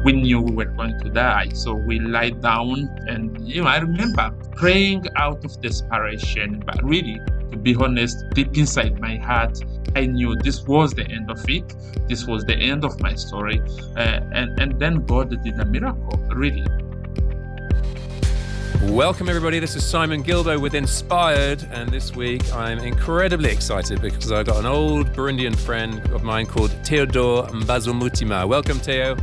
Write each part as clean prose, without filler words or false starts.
We knew we were going to die. So we lied down and, I remember praying out of desperation, but really, to be honest, deep inside my heart, I knew this was the end of it. This was the end of my story. And then God did a miracle, really. Welcome everybody, this is Simon Gilbo with Inspired, and this week I'm incredibly excited because I got an old Burundian friend of mine called Theo Mbazumutima. Welcome, Theo.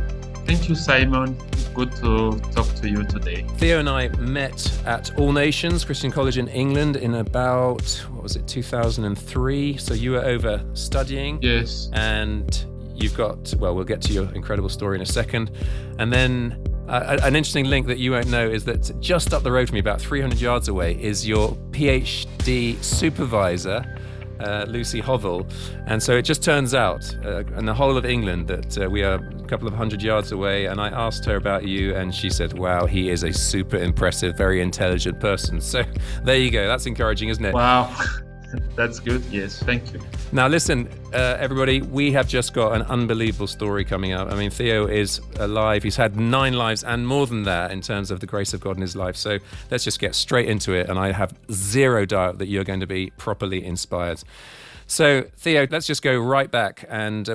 Thank you, Simon. It's good to talk to you today. Theo and I met at All Nations Christian College in England in about, 2003? So you were over studying. Yes. And you've got, we'll get to your incredible story in a second. And then an interesting link that you won't know is that just up the road from me, about 300 yards away, is your PhD supervisor, Lucy Hovell. And so it just turns out in the whole of England that we are a couple of 100 yards away. And I asked her about you and she said, wow, he is a super impressive, very intelligent person. So there you go. That's encouraging, isn't it? Wow. That's good. Yes. Thank you. Now, listen, everybody, we have just got an unbelievable story coming up. I mean, Theo is alive. He's had 9 lives and more than that in terms of the grace of God in his life. So let's just get straight into it. And I have zero doubt that you're going to be properly inspired. So, Theo, let's just go right back and,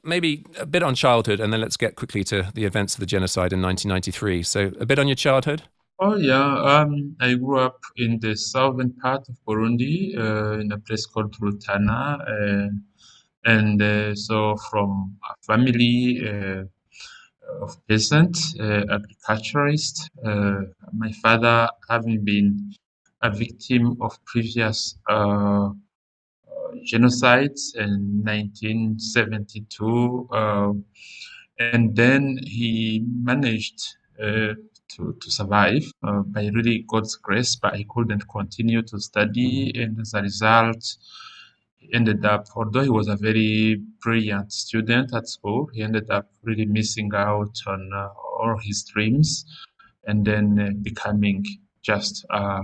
maybe a bit on childhood, and then let's get quickly to the events of the genocide in 1993. So a bit on your childhood. Oh yeah, I grew up in the southern part of Burundi, in a place called Rutana, and so from a family of peasants, agriculturists. My father having been a victim of previous genocides in 1972, and then he managed to survive by really God's grace, but he couldn't continue to study, and as a result, he ended up, although he was a very brilliant student at school, he ended up really missing out on all his dreams, and then becoming just a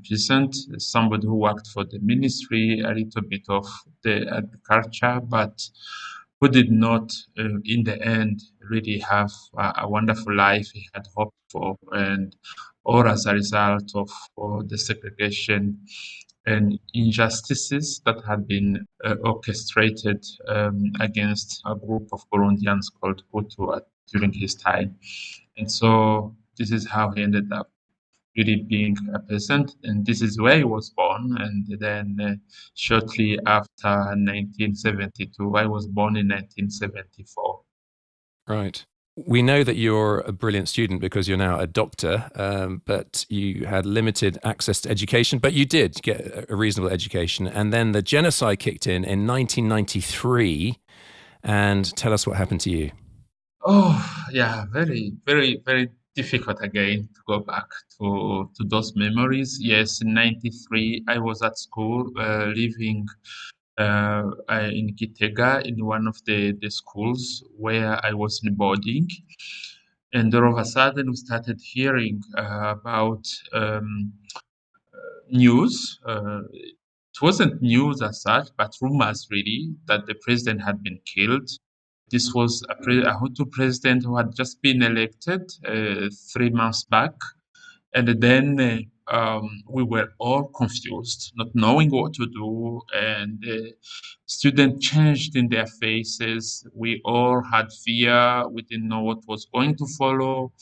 peasant, somebody who worked for the ministry, a little bit of the agriculture, but who did not, in the end, really have a wonderful life he had hoped for, and or as a result of the segregation and injustices that had been orchestrated against a group of Burundians called Hutu during his time. And so this is how he ended up really being a peasant, and this is where he was born. And then shortly after 1972, I was born in 1974. Right. We know that you're a brilliant student because you're now a doctor, but you had limited access to education, but you did get a reasonable education. And then the genocide kicked in 1993. And tell us what happened to you. Oh, yeah, very, very, very difficult again to go back to those memories. Yes, in 93, I was at school, living in Gitega, in one of the schools where I was in boarding. And all of a sudden, we started hearing about news. It wasn't news as such, but rumors really that the president had been killed. This was a Hutu president who had just been elected 3 months back. And then we were all confused, not knowing what to do. And students changed in their faces. We all had fear. We didn't know what was going to follow.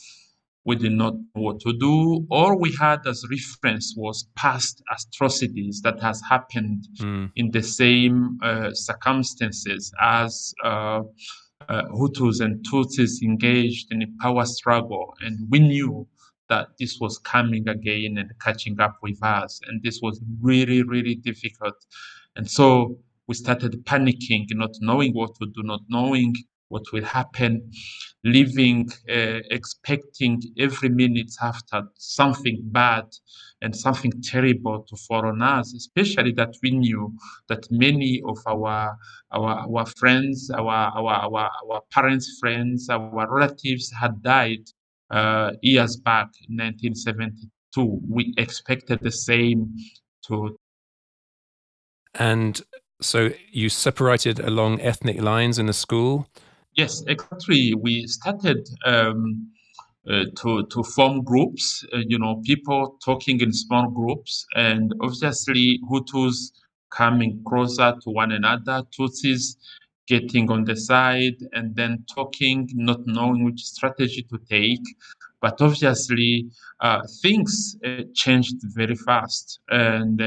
We did not know what to do. All we had as reference was past atrocities that has happened in the same circumstances as Hutus and Tutsis engaged in a power struggle. And we knew that this was coming again and catching up with us. And this was really, really difficult. And so we started panicking, not knowing what to do, not knowing what will happen, living, expecting every minute after something bad and something terrible to fall on us, especially that we knew that many of our friends, our parents' friends, our relatives had died years back in 1972. We expected the same to. And so you separated along ethnic lines in the school? Yes, exactly. We started to form groups, people talking in small groups, and obviously Hutus coming closer to one another, Tutsis getting on the side, and then talking, not knowing which strategy to take. But obviously, things changed very fast, and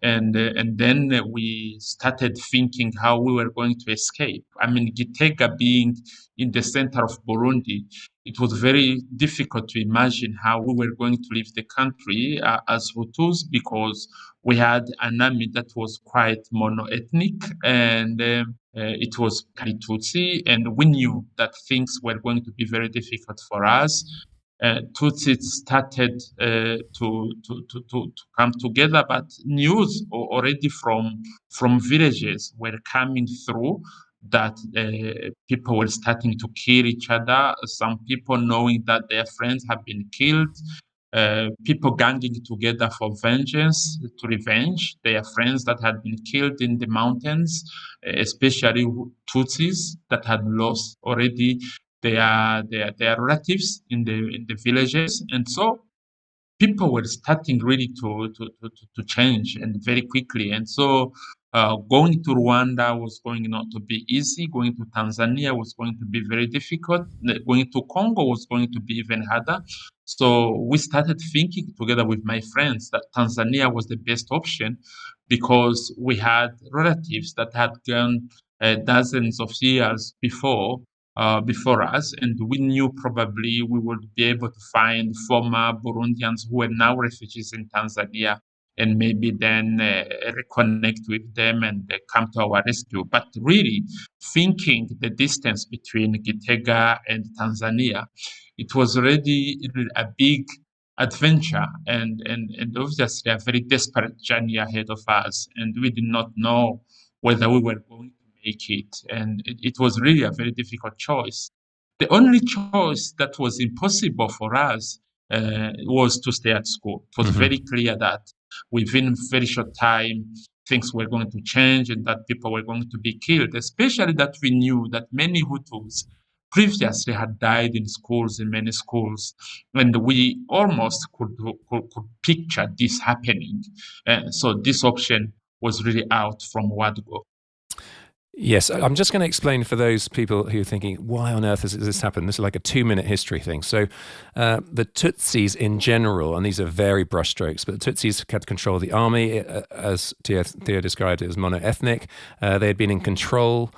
then we started thinking how we were going to escape. I mean, Gitega being in the center of Burundi, it was very difficult to imagine how we were going to leave the country as Hutus, because we had an army that was quite mono-ethnic, and it was Tutsi, and we knew that things were going to be very difficult for us. Tutsis started to come together, but news already from villages were coming through that people were starting to kill each other. Some people knowing that their friends have been killed. People ganging together for vengeance, to revenge their friends that had been killed in the mountains, especially Tutsis that had lost already their relatives in the villages, and so people were starting really to change, and very quickly. And so going to Rwanda was going not to be easy. Going to Tanzania was going to be very difficult. Going to Congo was going to be even harder. So we started thinking together with my friends that Tanzania was the best option, because we had relatives that had gone dozens of years before us, and we knew probably we would be able to find former Burundians who were now refugees in Tanzania, and maybe then reconnect with them and come to our rescue. But really, thinking the distance between Gitega and Tanzania, it was already a big adventure, and obviously a very desperate journey ahead of us, and we did not know whether we were going to make it. And it was really a very difficult choice. The only choice that was impossible for us was to stay at school. It was very clear that within very short time, things were going to change and that people were going to be killed, especially that we knew that many Hutus previously had died in schools, in many schools, and we almost could picture this happening. So this option was really out from word go. Yes, I'm just going to explain for those people who are thinking, why on earth has this happened? This is like a 2-minute history thing. So, the Tutsis in general, and these are very brushstrokes, but the Tutsis had control of the army, as Theo described it as mono-ethnic. They had been in control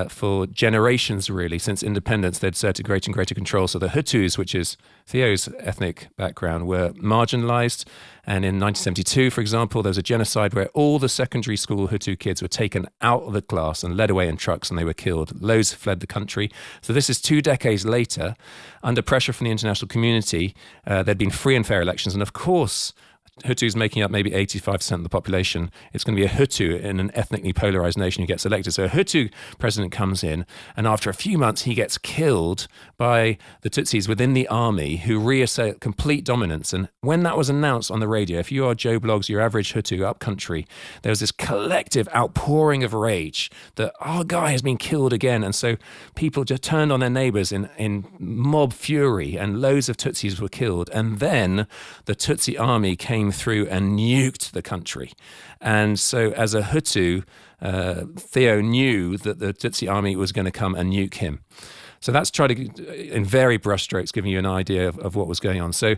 for generations, really, since independence. They'd exerted greater and greater control. So the Hutus, which is Theo's ethnic background, were marginalized. And in 1972, for example, there was a genocide where all the secondary school Hutu kids were taken out of the class and led away in trucks, and they were killed. Loads fled the country. So this is 2 decades later, under pressure from the international community. There'd been free and fair elections, and of course, Hutus making up maybe 85% of the population. It's going to be a Hutu in an ethnically polarized nation who gets elected. So a Hutu president comes in, and after a few months, he gets killed by the Tutsis within the army, who reassert complete dominance. And when that was announced on the radio, if you are Joe Bloggs, your average Hutu up country, there was this collective outpouring of rage that our guy has been killed again. And so people just turned on their neighbors in mob fury, and loads of Tutsis were killed. And then the Tutsi army came through and nuked the country. And so as a Hutu, Theo knew that the Tutsi army was going to come and nuke him. So that's trying to, in very brushstrokes, giving you an idea of what was going on. So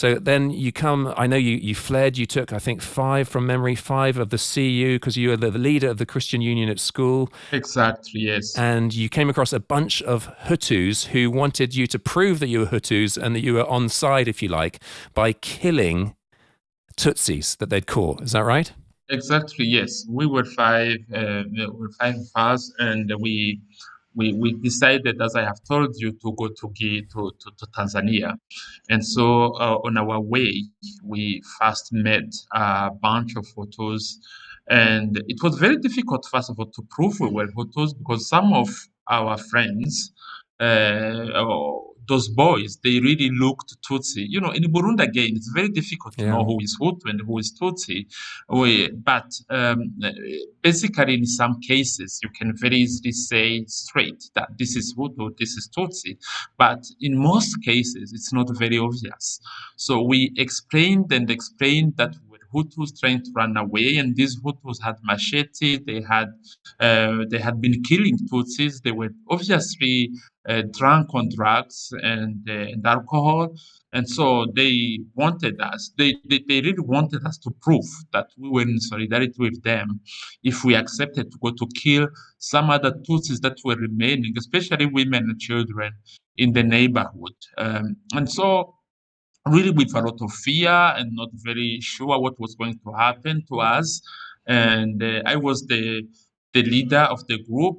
then you come, I know you fled, you took, I think, 5 from memory, 5 of the CU, because you were the leader of the Christian Union at school. Exactly, yes. And you came across a bunch of Hutus who wanted you to prove that you were Hutus and that you were on side, if you like, by killing Tutsis that they'd caught. Is that right? Exactly, yes. We were 5, of us, and we decided, as I have told you, to go to Tanzania. And so on our way, we first met a bunch of Hutus, and it was very difficult, first of all, to prove we were Hutus, because some of our friends those boys, they really looked Tutsi. In Burundi again, it's very difficult to know who is Hutu and who is Tutsi. But basically, in some cases, you can very easily say straight that this is Hutu, this is Tutsi. But in most cases, it's not very obvious. So we explained that Hutus trying to run away, and these Hutus had machete. They had been killing Tutsis. They were obviously drunk on drugs and alcohol, and so they wanted us. They really wanted us to prove that we were in solidarity with them if we accepted to go to kill some other Tutsis that were remaining, especially women and children in the neighborhood. And so really with a lot of fear and not very sure what was going to happen to us. And I was the leader of the group.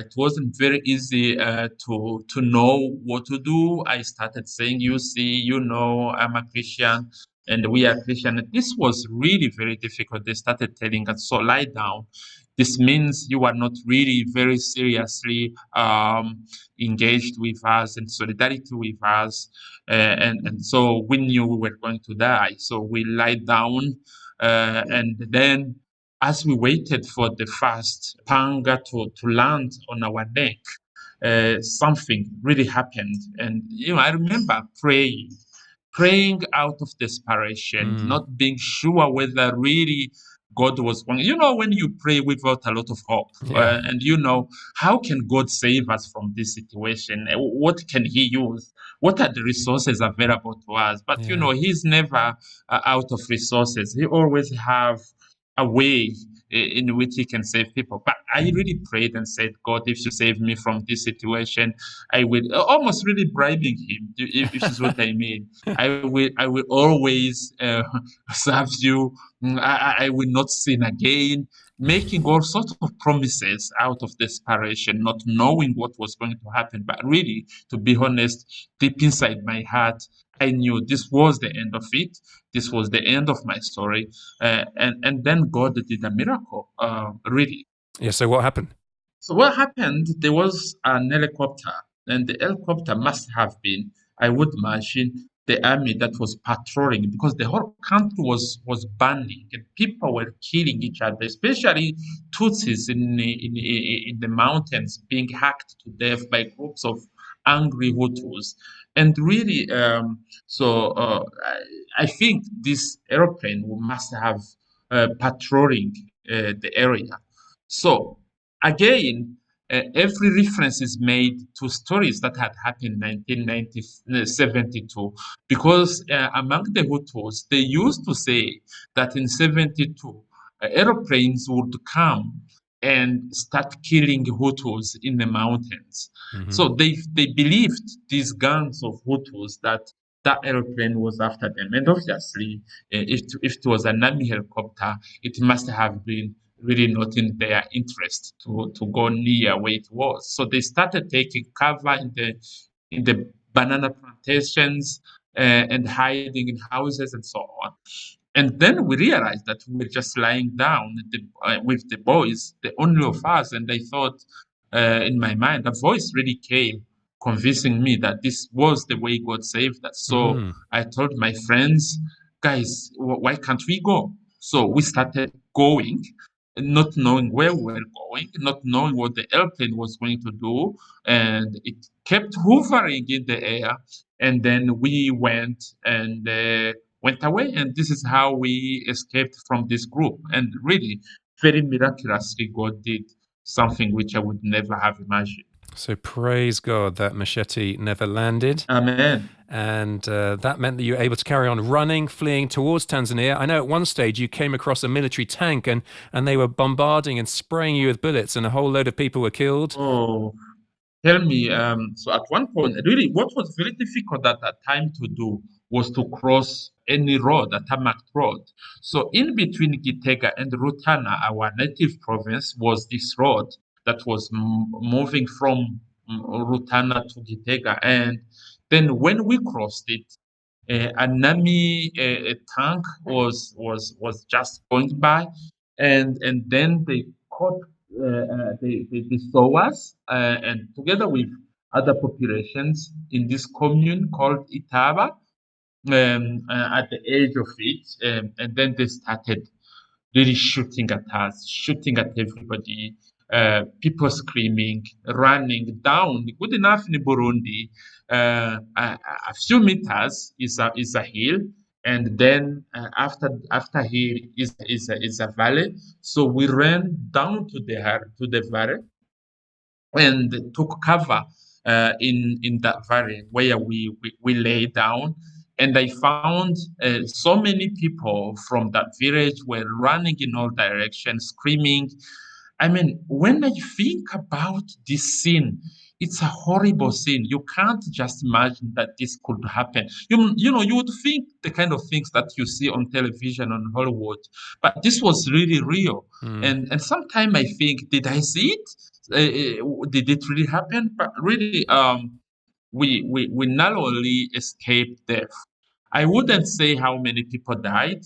It wasn't very easy to know what to do. I started saying, "You see, I'm a Christian." And we are Christian. And this was really very difficult. They started telling us, "So lie down. This means you are not really very seriously engaged with us and solidarity with us." And so we knew we were going to die. So we lied down, and then as we waited for the first panga to land on our neck, something really happened. And I remember praying out of desperation, not being sure whether really God was going. When you pray without a lot of hope, and how can God save us from this situation? What can He use? What are the resources available to us? But He's never out of resources. He always have a way in which He can save people. But I really prayed and said, "God, if you save me from this situation, I will," almost really bribing Him, if is what I mean. I will always serve you. I will not sin again. Making all sorts of promises out of desperation, not knowing what was going to happen. But really, to be honest, deep inside my heart, I knew this was the end of it. This was the end of my story. And then God did a miracle, really. Yeah, so what happened? So what happened, there was an helicopter, and the helicopter must have been, I would imagine, the army that was patrolling, because the whole country was burning and people were killing each other, especially Tutsis in the mountains being hacked to death by groups of angry Hutus. And really, I think this airplane must have patrolling the area. So again, every reference is made to stories that had happened in 1972, because among the Hutus, they used to say that in 72, aeroplanes would come and start killing Hutus in the mountains. So they believed, these gangs of Hutus, that airplane was after them. And obviously, if it was an army helicopter, it must have been really not in their interest to go near where it was. So they started taking cover in the banana plantations and hiding in houses and so on. And then we realized that we were just lying down with the boys, the only of us. And I thought, in my mind, a voice really came convincing me that this was the way God saved us. So I told my friends, "Guys, why can't we go?" So we started going, not knowing where we were going, not knowing what the airplane was going to do. And it kept hovering in the air. And then we went and went away. And this is how we escaped from this group. And really, very miraculously, God did something which I would never have imagined. So praise God that machete never landed. Amen. And that meant that you were able to carry on running, fleeing towards Tanzania. I know at one stage you came across a military tank and they were bombarding and spraying you with bullets, and a whole load of people were killed. Oh, tell me. So at one point, really, what was very difficult at that time to do was to cross any road, a tarmac road. So in between Gitega and Rutana, our native province, was this road that was moving from Rutana to Gitega. And then when we crossed it, an army tank was just going by, and then they caught they saw us, and together with other populations in this commune called Itaba at the edge of it. And then they started really shooting at us, shooting at everybody, people screaming, running down. Good enough in Burundi, a few meters is a hill, and then after hill is a valley. So we ran down to the valley and took cover in that valley where we lay down. And I found so many people from that village were running in all directions, screaming. I mean, when I think about this scene, it's a horrible scene. You can't just imagine that this could happen. You would think the kind of things that you see on television on Hollywood, but this was really real. Mm. And sometimes I think, did I see it? Did it really happen? But really, we not only escaped death. I wouldn't say how many people died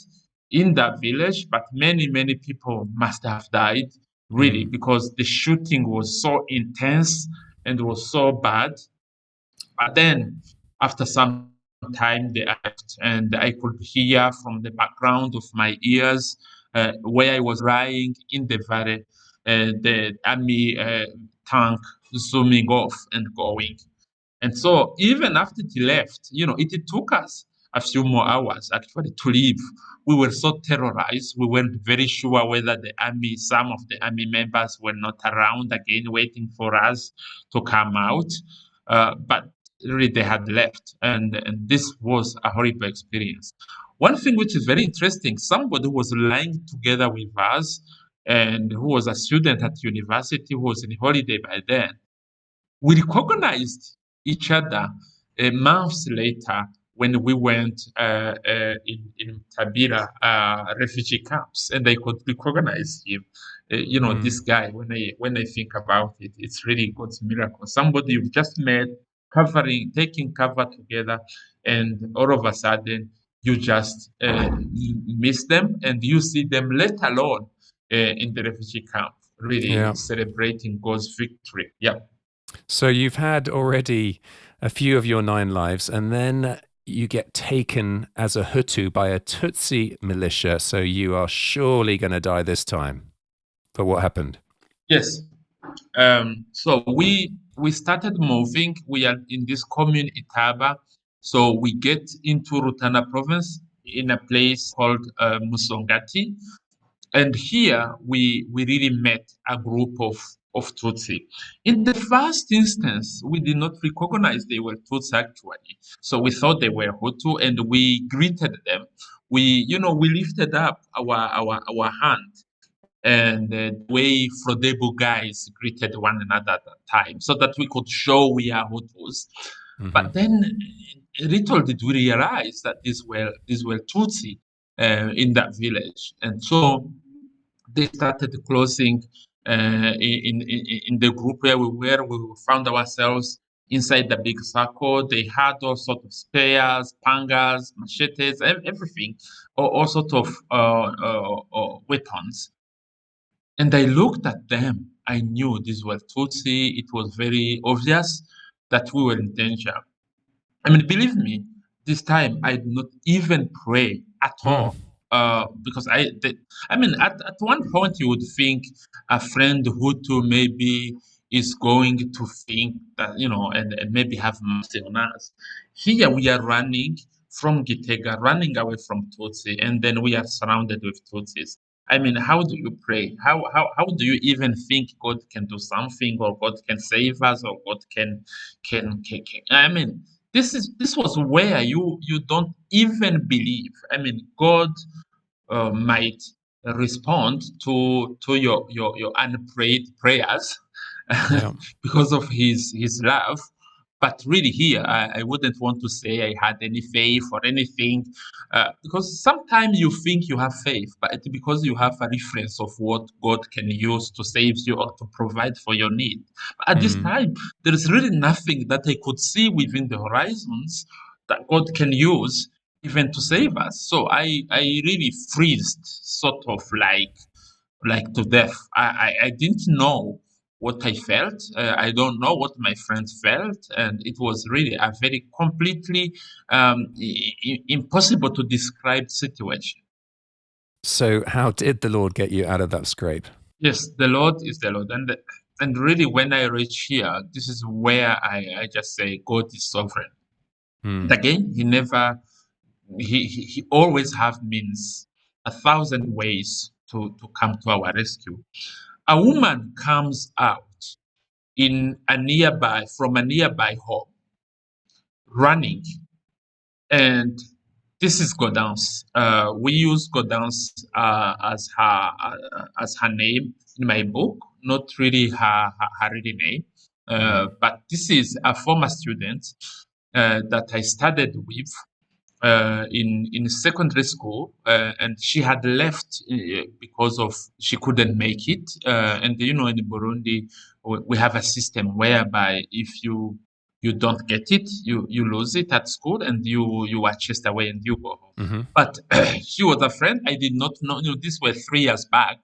in that village, but many people must have died really Mm. because the shooting was so intense and was so bad. But then, after some time, they arrived, and I could hear from the background of my ears where I was lying in the valley, the army tank zooming off and going. And so even after they left, it took us a few more hours actually to leave. We were so terrorized. We weren't very sure whether some of the army members were not around again, waiting for us to come out. But really, they had left. And this was a horrible experience. One thing which is very interesting, somebody who was lying together with us and who was a student at university who was in holiday by then, we recognized each other months later when we went in Tabira refugee camps, and I could recognize him. This Mm. guy. When I think about it, it's really God's miracle. Somebody you've just met, taking cover together, and all of a sudden you just miss them, and you see them, let alone in the refugee camp, really Yeah. celebrating God's victory. Yeah. So you've had already a few of your 9 lives, and then you get taken as a Hutu by a Tutsi militia. So you are surely going to die this time. But what happened? Yes. So we started moving. We are in this commune Itaba. So we get into Rutana province in a place called Musongati. And here we really met a group of Tutsi. In the first instance, we did not recognize they were Tutsi actually. So we thought they were Hutu, and we greeted them. We lifted up our hand, and the way Frodebo guys greeted one another at that time, so that we could show we are Hutus. Hmm. But then little did we realize that these were Tutsi in that village, and so they started closing in the group where we were. We found ourselves inside the big circle. They had all sorts of spears, pangas, machetes, everything, all sorts of weapons. And I looked at them. I knew these were Tutsi. It was very obvious that we were in danger. I mean, believe me, this time I did not even pray at Mm. all. Because I mean, at one point you would think a friend who too maybe is going to think that, and maybe have mercy on us. Here we are running from Gitega, running away from Tutsi, and then we are surrounded with Tutsis. I mean, how do you pray? How do you even think God can do something, or God can save us, or God can I mean, this was where you don't even believe. I mean, God might respond to your unprayed prayers Yeah. because of his love. But really, here I wouldn't want to say I had any faith or anything, because sometimes you think you have faith, but it's because you have a reference of what God can use to save you or to provide for your need. But at this Mm. time, there is really nothing that I could see within the horizons that God can use even to save us. So I really freezed, sort of like to death. I didn't know what I felt. I don't know what my friends felt, and it was really a very completely impossible to describe situation. So, how did the Lord get you out of that scrape? Yes, the Lord is the Lord, and really, when I reach here, this is where I just say God is sovereign. And Mm. again, He never he always have means, 1,000 ways to come to our rescue. A woman comes out from a nearby home, running, and this is Godance. We use Godance as her name in my book, not really her real name. But this is a former student that I studied with in secondary school, and she had left because of she couldn't make it. And in Burundi, we have a system whereby if you don't get it, you lose it at school, and you are chased away and you go home. Mm-hmm. But she was a friend. I did not know. These were 3 years back.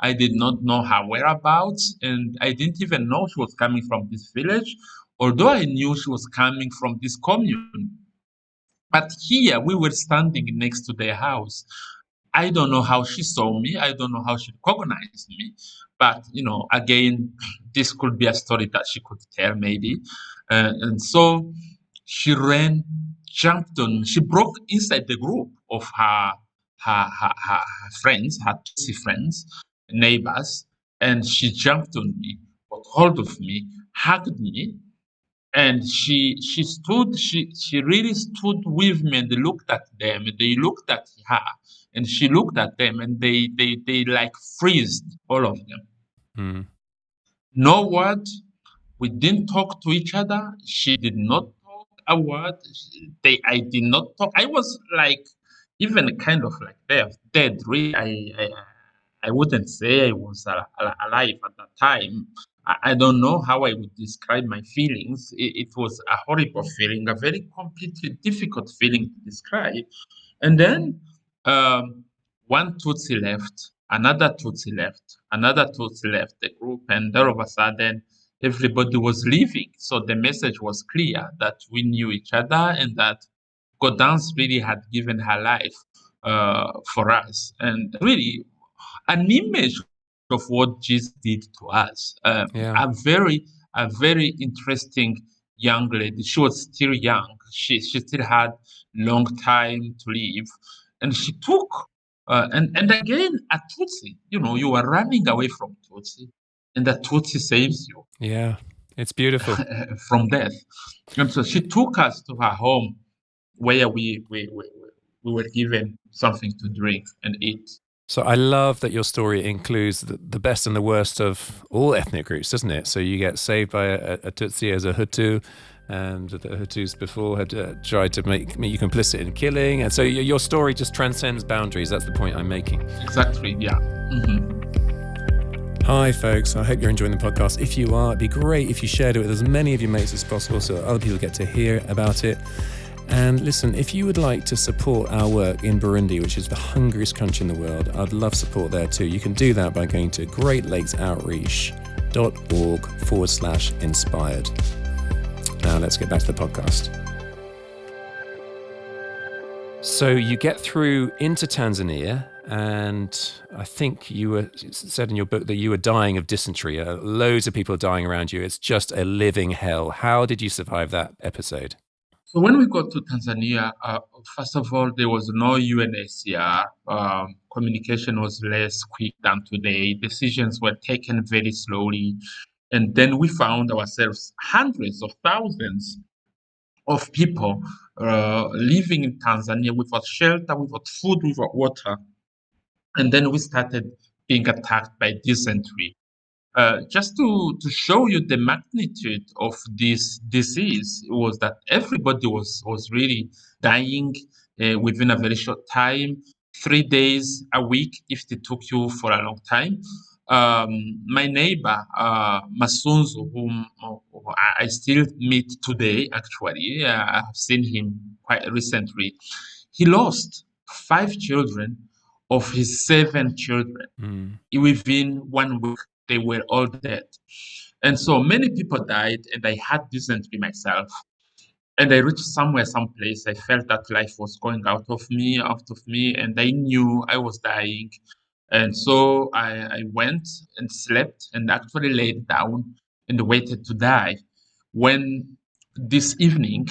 I did not know her whereabouts, and I didn't even know she was coming from this village, although I knew she was coming from this commune. But here we were standing next to their house. I don't know how she saw me. I don't know how she recognized me. But, again, this could be a story that she could tell maybe. And so she ran, jumped on me. She broke inside the group of her friends, her Tutsi friends, neighbors, and she jumped on me, got hold of me, hugged me, and she really stood with me and looked at them, and they looked at her, and she looked at them, and they like freezed, all of them. Mm. No word. We didn't talk to each other. She did not talk a word. I did not talk. I was like, even kind of like dead. Really, I wouldn't say I was alive at that time. I don't know how I would describe my feelings. It was a horrible feeling, a very completely difficult feeling to describe. And then one Tutsi left, another Tutsi left, another Tutsi left the group, and all of a sudden, everybody was leaving. So the message was clear that we knew each other and that Godance really had given her life for us. And really, an image of what Jesus did to us. Yeah. A very interesting young lady. She was still young. She still had long time to live, and she took and again a Tutsi. You are running away from Tutsi, and the Tutsi saves you Yeah. It's beautiful. from death. And so she took us to her home, where we were given something to drink and eat. So I love that your story includes the best and the worst of all ethnic groups, doesn't it? So you get saved by a Tutsi as a Hutu, and the Hutus before had tried to make you complicit in killing. And so your story just transcends boundaries. That's the point I'm making. Exactly, yeah. Hi, folks. I hope you're enjoying the podcast. If you are, it'd be great if you shared it with as many of your mates as possible so other people get to hear about it. And listen, if you would like to support our work in Burundi, which is the hungriest country in the world, I'd love support there too. You can do that by going to greatlakesoutreach.org/inspired. Now let's get back to the podcast. So you get through into Tanzania, and I think you said in your book that you were dying of dysentery. Loads of people are dying around you. It's just a living hell. How did you survive that episode? So when we got to Tanzania, first of all, there was no UNHCR. Communication was less quick than today. Decisions were taken very slowly. And then we found ourselves hundreds of thousands of people living in Tanzania without shelter, without food, without water. And then we started being attacked by dysentery. Just to show you the magnitude of this disease was that everybody was really dying within a very short time, 3 days a week if they took you for a long time. My neighbor, Masunzu, whom I still meet today, actually, I have seen him quite recently. He lost 5 children of his 7 children within 1 week. they were all dead. And so many people died, and I had dysentery myself. And I reached somewhere, someplace. I felt that life was going out of me, and I knew I was dying. And so I went and slept and actually laid down and waited to die. When this evening,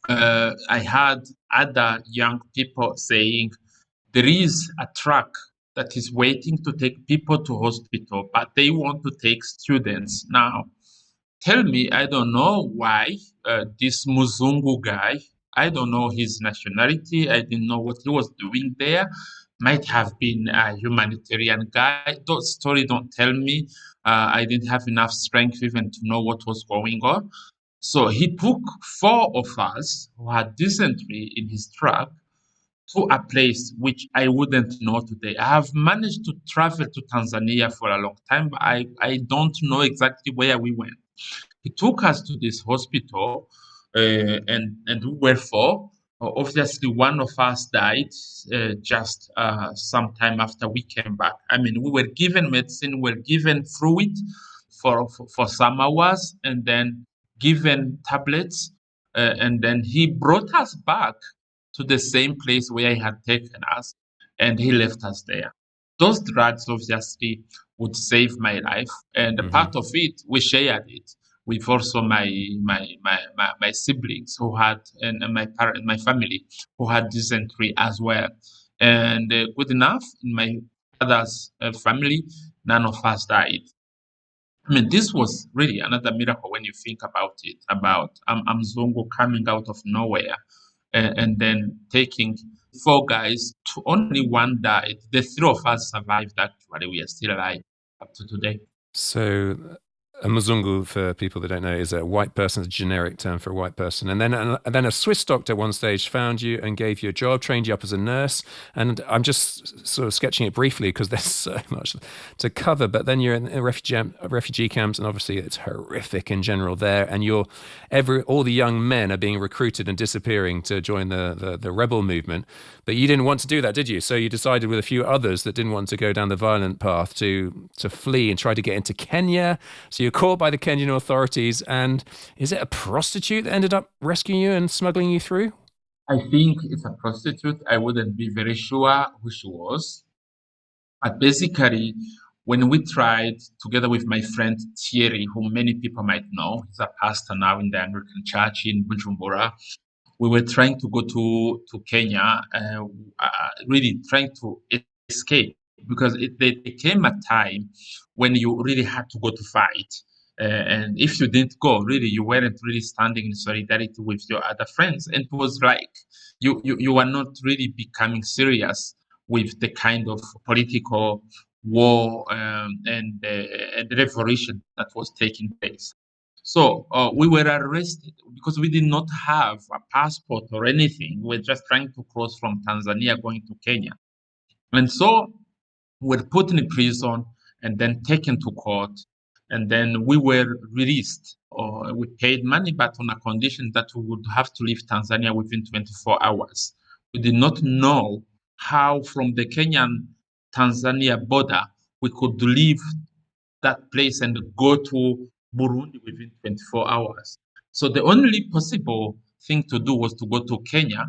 I had other young people saying, there is a truck that is waiting to take people to hospital, but they want to take students now. Tell me, I don't know why this Muzungu guy, I don't know his nationality, I didn't know what he was doing there. Might have been a humanitarian guy. Those story don't tell me. I didn't have enough strength even to know what was going on. So he took four of us who had dysentery in his truck to a place which I wouldn't know today. I have managed to travel to Tanzania for a long time, but I don't know exactly where we went. He took us to this hospital, and we were four. Obviously, one of us died just some time after we came back. I mean, we were given medicine, we were given fluid for some hours, and then given tablets, and then he brought us back to the same place where he had taken us, and he left us there. Those drugs obviously would save my life, and a part of it we shared it with also my siblings who had, and my family who had dysentery as well. And good enough, in my father's family, none of us died. I mean, this was really another miracle when you think about it, about Mzungu coming out of nowhere, and then taking four guys to only one died. The three of us survived, actually. We are still alive up to today. So, a Mzungu, for people that don't know, is a white person's generic term for a white person. And then a Swiss doctor at one stage found you and gave you a job, trained you up as a nurse. And I'm just sort of sketching it briefly because there's so much to cover. But then you're in refugee camps, and obviously it's horrific in general there. And all the young men are being recruited and disappearing to join the rebel movement. But you didn't want to do that, did you? So you decided with a few others that didn't want to go down the violent path to flee and try to get into Kenya. So you're caught by the Kenyan authorities, and is it a prostitute that ended up rescuing you and smuggling you through? I think it's a prostitute. I wouldn't be very sure who she was. But basically, when we tried, together with my friend Thierry, who many people might know, he's a pastor now in the Anglican Church in Bujumbura, we were trying to go to Kenya, really trying to escape, because there came a time when you really had to go to fight. And if you didn't go, really, you weren't really standing in solidarity with your other friends. And it was like you were not really becoming serious with the kind of political war, and revolution that was taking place. So we were arrested because we did not have a passport or anything. We were just trying to cross from Tanzania going to Kenya. And so we were put in prison and then taken to court. And then we were released. We paid money, but on a condition that we would have to leave Tanzania within 24 hours. We did not know how from the Kenyan Tanzania border we could leave that place and go to Burundi within 24 hours. So the only possible thing to do was to go to Kenya,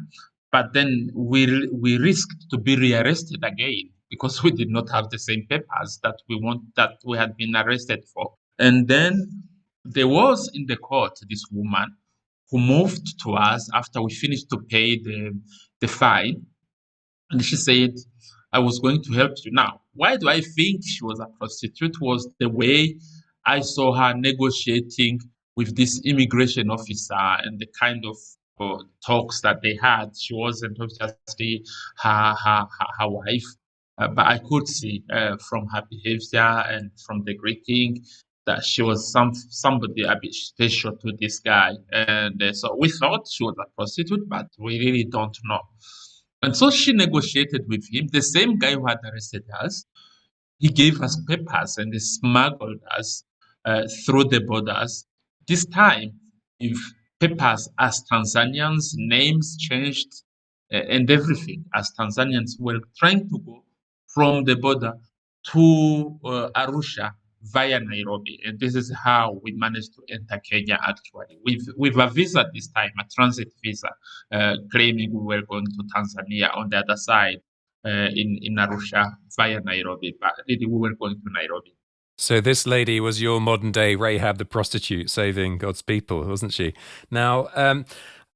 but then we risked to be rearrested again because we did not have the same papers that we had been arrested for. And then there was in the court this woman who moved to us after we finished to pay the fine, and she said, I was going to help you. Now, why do I think she was a prostitute? Was the way I saw her negotiating with this immigration officer and the kind of talks that they had. She wasn't obviously her wife, but I could see from her behavior and from the greeting that she was somebody a bit special to this guy. And so we thought she was a prostitute, but we really don't know. And so she negotiated with him, the same guy who had arrested us. He gave us papers and he smuggled us through the borders. This time, with papers as Tanzanians, names changed, and everything, as Tanzanians were trying to go from the border to Arusha via Nairobi, and this is how we managed to enter Kenya. Actually, with a visa this time, a transit visa, claiming we were going to Tanzania on the other side, in Arusha via Nairobi, but really we were going to Nairobi. So this lady was your modern day Rahab the prostitute saving God's people, wasn't she? Now,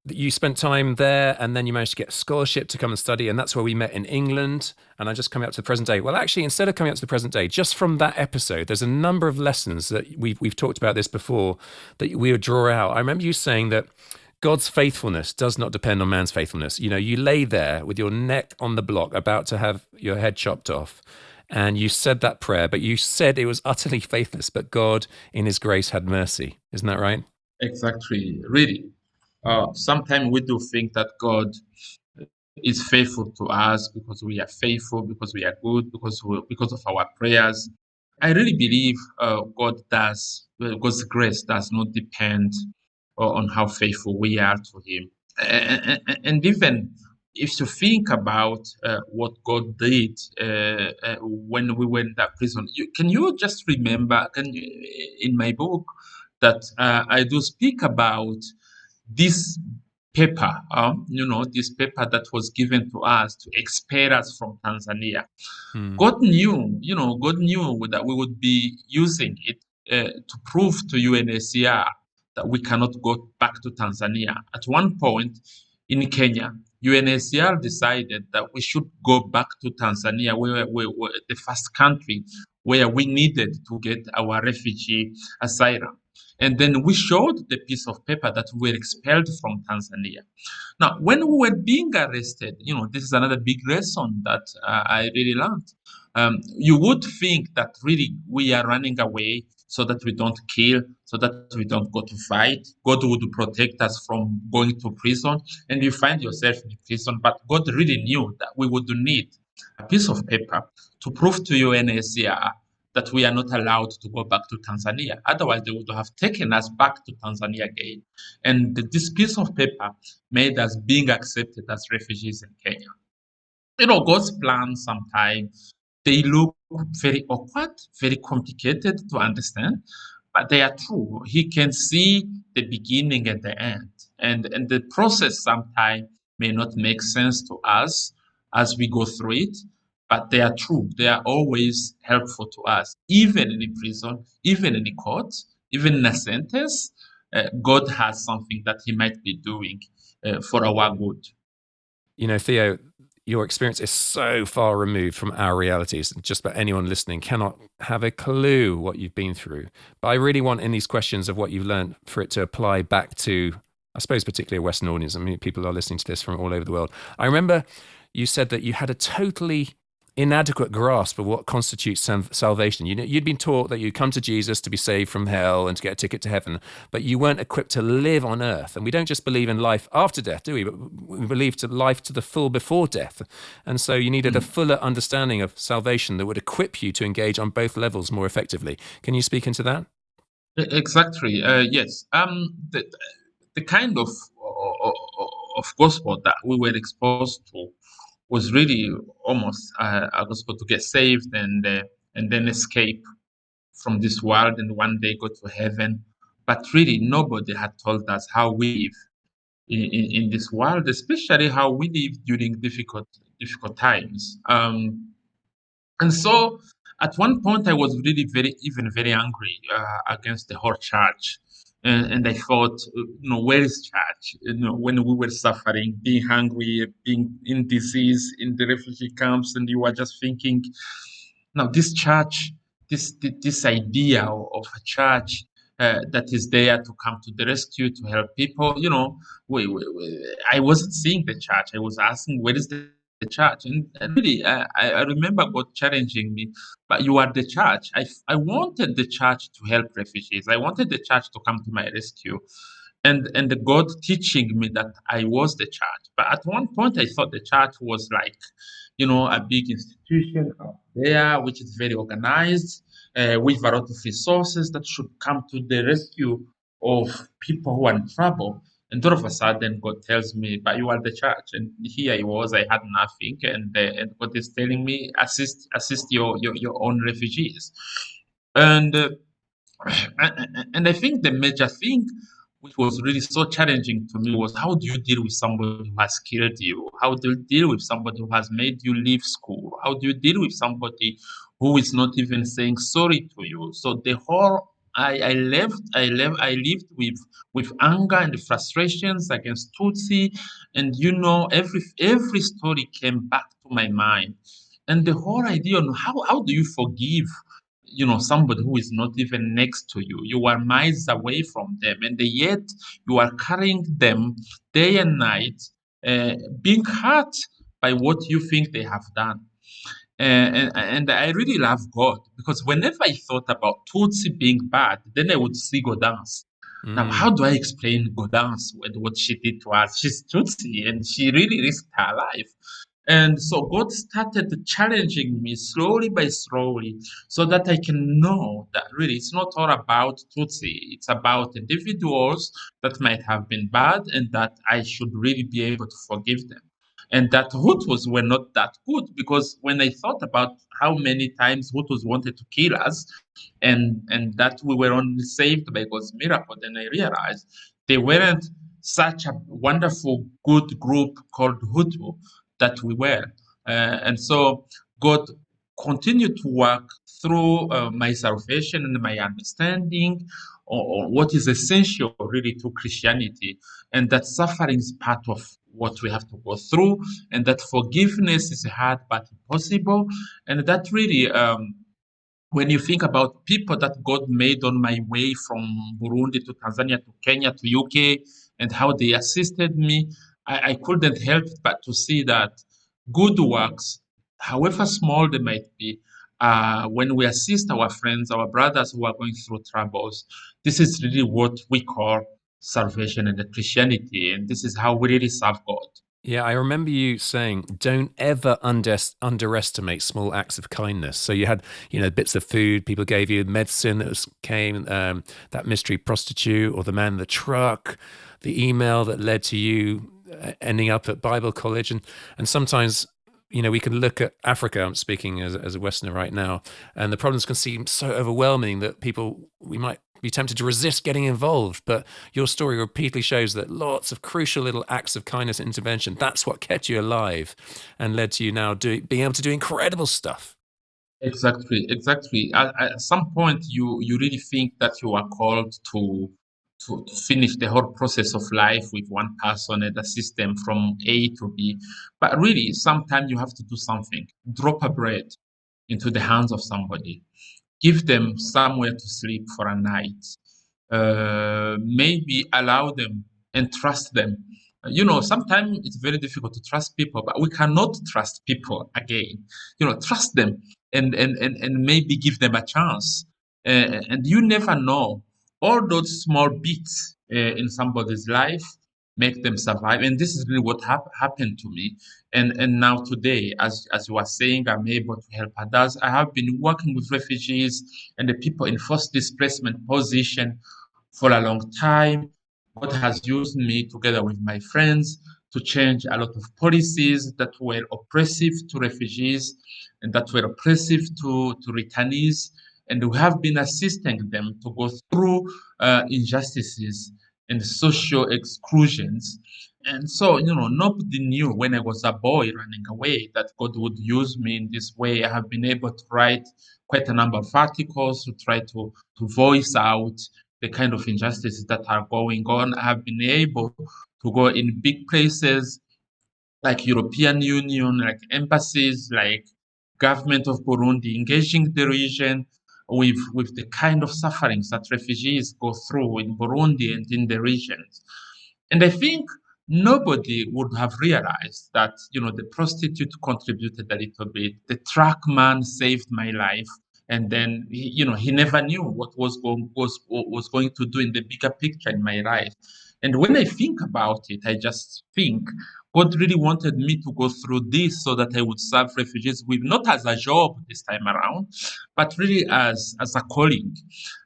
you spent time there and then you managed to get a scholarship to come and study, and that's where we met in England. And I just coming up to the present day. Well, actually, instead of coming up to the present day, just from that episode, there's a number of lessons that we've talked about this before that we would draw out. I remember you saying that God's faithfulness does not depend on man's faithfulness. You know, you lay there with your neck on the block, about to have your head chopped off, and you said that prayer, but you said it was utterly faithless, but God in his grace had mercy. Isn't that right? Exactly, really. Sometimes we do think that God is faithful to us because we are faithful, because we are good, because of our prayers. I really believe God's grace does not depend on how faithful we are to Him. And even if you think about what God did when we were in that prison, can you just remember? In my book that I do speak about this paper, this paper that was given to us to expel us from Tanzania. Hmm. God knew that we would be using it to prove to UNHCR that we cannot go back to Tanzania. At one point in Kenya, UNHCR decided that we should go back to Tanzania, where we were the first country where we needed to get our refugee asylum. And then we showed the piece of paper that we were expelled from Tanzania. Now, when we were being arrested, this is another big lesson that I really learned. You would think that really we are running away so that we don't kill, so that we don't go to fight. God would protect us from going to prison, and you find yourself in prison. But God really knew that we would need a piece of paper to prove to UNHCR that we are not allowed to go back to Tanzania. Otherwise, they would have taken us back to Tanzania again. And this piece of paper made us being accepted as refugees in Kenya. God's plans sometimes they look very awkward, very complicated to understand, but they are true. He can see the beginning and the end. And the process sometimes may not make sense to us as we go through it, but they are true. They are always helpful to us, even in prison, even in the court, even in a sentence. God has something that He might be doing for our good. You know, Theo, your experience is so far removed from our realities. Just about anyone listening cannot have a clue what you've been through. But I really want in these questions of what you've learned for it to apply back to, I suppose, particularly a Western audience. I mean, people are listening to this from all over the world. I remember you said that you had a totally inadequate grasp of what constitutes salvation. You know, you'd been taught that you'd come to Jesus to be saved from hell and to get a ticket to heaven, but you weren't equipped to live on earth. And we don't just believe in life after death, do we? But we believe to life to the full before death. And so you needed a fuller understanding of salvation that would equip you to engage on both levels more effectively. Can you speak into that? Exactly. Yes. The kind of gospel that we were exposed to was really almost a gospel to get saved and then escape from this world and one day go to heaven. But really, nobody had told us how we live in this world, especially how we live during difficult times. And so at one point, I was really very angry against the whole church. And I thought, where is church? When we were suffering, being hungry, being in disease in the refugee camps, and you were just thinking, now this church, this idea of a church that is there to come to the rescue, to help people, I wasn't seeing the church. I was asking, where is the church? And really, I remember God challenging me, but you are the church. I wanted the church to help refugees. I wanted the church to come to my rescue. And the God teaching me that I was the church. But at one point, I thought the church was like, a big institution out there, which is very organized, with a lot of resources that should come to the rescue of people who are in trouble. And all of a sudden, God tells me, "But you are the church." And here I was, I had nothing, and God is telling me, "Assist your own refugees." And and I think the major thing which was really so challenging to me was how do you deal with somebody who has killed you? How do you deal with somebody who has made you leave school? How do you deal with somebody who is not even saying sorry to you? So the whole I lived with anger and frustrations against Tutsi, and every story came back to my mind, and the whole idea on how do you forgive somebody who is not even next to you. You are miles away from them, and yet you are carrying them day and night, being hurt by what you think they have done. And I really love God because whenever I thought about Tutsi being bad, then I would see Godans. Now, how Mm. do I explain Godans with what she did to us? She's Tutsi and she really risked her life. And so God started challenging me slowly by slowly so that I can know that really it's not all about Tutsi. It's about individuals that might have been bad and that I should really be able to forgive them. And that Hutus were not that good because when I thought about how many times Hutus wanted to kill us and that we were only saved by God's miracle, then I realized they weren't such a wonderful, good group called Hutu that we were. And so God continued to work through my salvation and my understanding on what is essential really to Christianity, and that suffering is part of what we have to go through, and that forgiveness is hard but possible, and that really when you think about people that God made on my way from Burundi to Tanzania to Kenya to UK and how they assisted me, I couldn't help but to see that good works, however small they might be, when we assist our friends, our brothers who are going through troubles, this is really what we call salvation and Christianity. And this is how we really serve God. Yeah, I remember you saying, "Don't ever underestimate small acts of kindness." So you had, bits of food people gave you, medicine came, that mystery prostitute, or the man in the truck, the email that led to you ending up at Bible college, and sometimes, we can look at Africa. I'm speaking as a Westerner right now, and the problems can seem so overwhelming that we might be tempted to resist getting involved. But your story repeatedly shows that lots of crucial little acts of kindness and intervention, that's what kept you alive and led to you now being able to do incredible stuff. Exactly, exactly. At some point, you really think that you are called to finish the whole process of life with one person and a system from A to B. But really, sometimes you have to do something. Drop a bread into the hands of somebody. Give them somewhere to sleep for a night. Maybe allow them and trust them. Sometimes it's very difficult to trust people, but we cannot trust people again. Trust them and maybe give them a chance. And you never know. All those small bits in somebody's life make them survive. And this is really what happened to me. And now today, as you are saying, I'm able to help others. I have been working with refugees and the people in forced displacement position for a long time. God has used me together with my friends to change a lot of policies that were oppressive to refugees and that were oppressive to returnees. And we have been assisting them to go through injustices and social exclusions. And so, nobody knew when I was a boy running away that God would use me in this way. I have been able to write quite a number of articles to try to voice out the kind of injustices that are going on. I have been able to go in big places like European Union, like embassies, like government of Burundi, engaging the region with the kind of sufferings that refugees go through in Burundi and in the regions. And I think nobody would have realized that, the prostitute contributed a little bit. The truck man saved my life. And then, he never knew what was going to do in the bigger picture in my life. And when I think about it, I just think God really wanted me to go through this so that I would serve refugees with not as a job this time around, but really as a calling.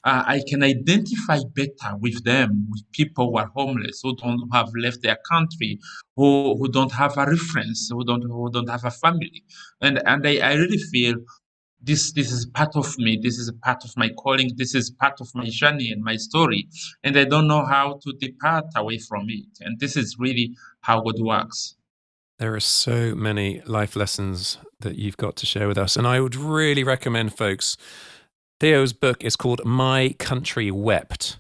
I can identify better with them, with people who are homeless, who don't have left their country, who don't have a reference, who don't have a family, and I really feel this is part of me. This is a part of my calling. This is part of my journey and my story, and I don't know how to depart away from it. And this is really how God works. There are so many life lessons that you've got to share with us, and I would really recommend folks. Theo's book is called My Country Wept.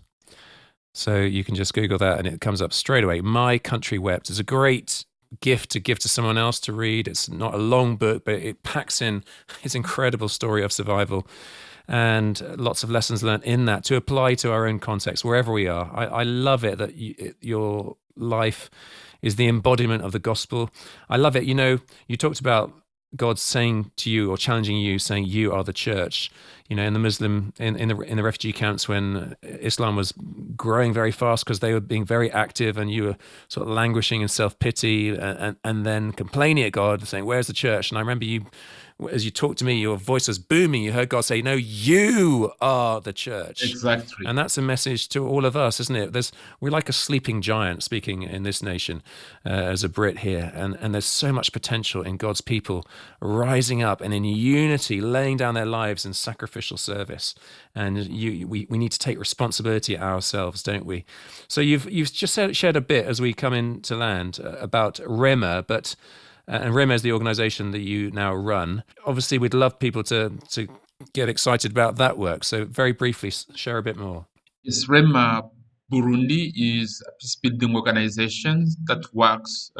So you can just Google that and it comes up straight away. My Country Wept. It's a great gift to give to someone else to read. It's not a long book, but it packs in his incredible story of survival and lots of lessons learned in that to apply to our own context, wherever we are. I love it that your life is the embodiment of the gospel. I love it. You know, you talked about God saying to you or challenging you, saying you are the church. You know, in the Muslim, in the refugee camps when Islam was growing very fast because they were being very active, and you were sort of languishing in self-pity and then complaining at God, saying, "Where's the church?" And I remember you, as you talked to me, your voice was booming. You heard God say, "No, you are the church." Exactly. And that's a message to all of us, isn't it? We're like a sleeping giant, speaking in this nation as a Brit here. And there's so much potential in God's people rising up and in unity, laying down their lives in sacrificial service. And we need to take responsibility ourselves, don't we? So you've just shared a bit as we come into land about Rema, but and Rema is the organization that you now run. Obviously, we'd love people to get excited about that work. So very briefly, share a bit more. Yes, Rema Burundi is a peace-building organization that works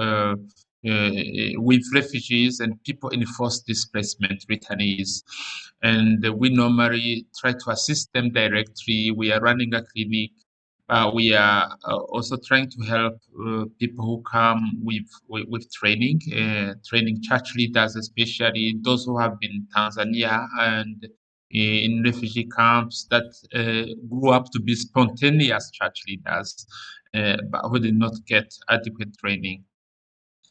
with refugees and people in forced displacement, returnees. And we normally try to assist them directly. We are running a clinic. We are also trying to help people who come with training, training church leaders, especially those who have been in Tanzania and in refugee camps that grew up to be spontaneous church leaders, but who did not get adequate training.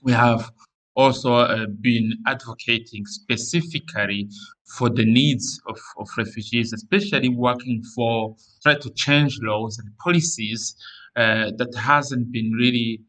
We have also been advocating specifically for the needs of refugees, especially working for try to change laws and policies that hasn't been really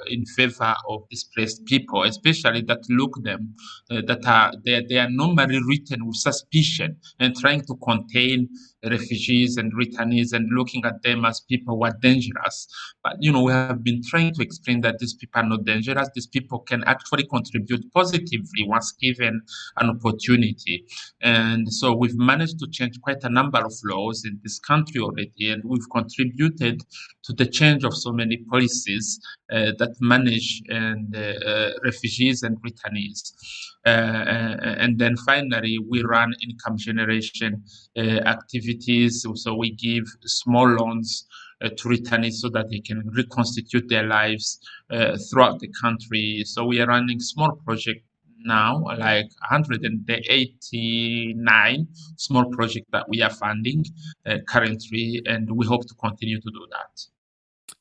in favor of displaced people, especially that look them that are they are normally written with suspicion and trying to contain refugees and returnees and looking at them as people who are dangerous. But we have been trying to explain that these people are not dangerous. These people can actually contribute positively once given an opportunity. And so we've managed to change quite a number of laws in this country already, and we've contributed to the change of so many policies that manage refugees and returnees. And then finally, we run income generation activities. So we give small loans to returnees so that they can reconstitute their lives throughout the country. So we are running small projects now, like 189 small projects that we are funding currently, and we hope to continue to do that.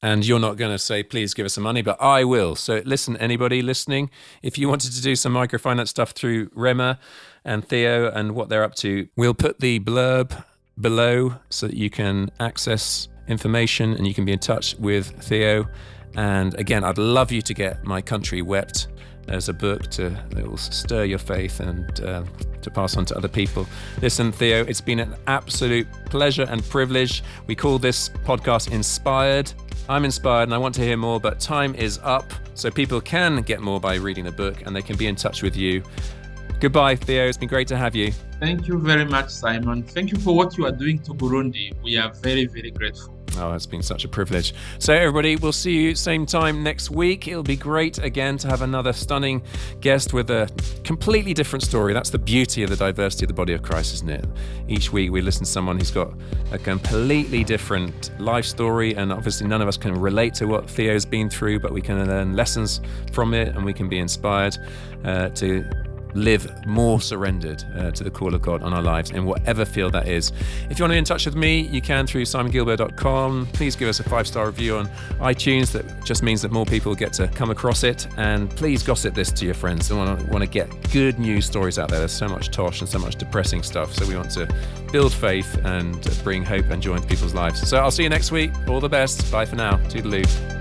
And you're not going to say, please give us some money, but I will. So listen, anybody listening, if you wanted to do some microfinance stuff through Rema and Theo and what they're up to, we'll put the blurb below so that you can access information and you can be in touch with Theo. And again, I'd love you to get My Country Wept as a book that will stir your faith and to pass on to other people. Listen, Theo, it's been an absolute pleasure and privilege. We call this podcast Inspired. I'm inspired and I want to hear more, but time is up. So people can get more by reading the book and they can be in touch with you. Goodbye, Theo. It's been great to have you. Thank you very much, Simon. Thank you for what you are doing to Burundi. We are very, very grateful. Oh, it's been such a privilege. So everybody, we'll see you same time next week. It'll be great again to have another stunning guest with a completely different story. That's the beauty of the diversity of the body of Christ, isn't it? Each week we listen to someone who's got a completely different life story, and obviously none of us can relate to what Theo's been through, but we can learn lessons from it and we can be inspired to live more surrendered to the call of God on our lives in whatever field that is. If you want to be in touch with me, you can through simongilbert.com. Please give us a 5-star review on iTunes. That just means that more people get to come across it. And please gossip this to your friends. They want to get good news stories out there. There's so much tosh and so much depressing stuff. So we want to build faith and bring hope and joy into people's lives. So I'll see you next week. All the best. Bye for now. Toodaloo.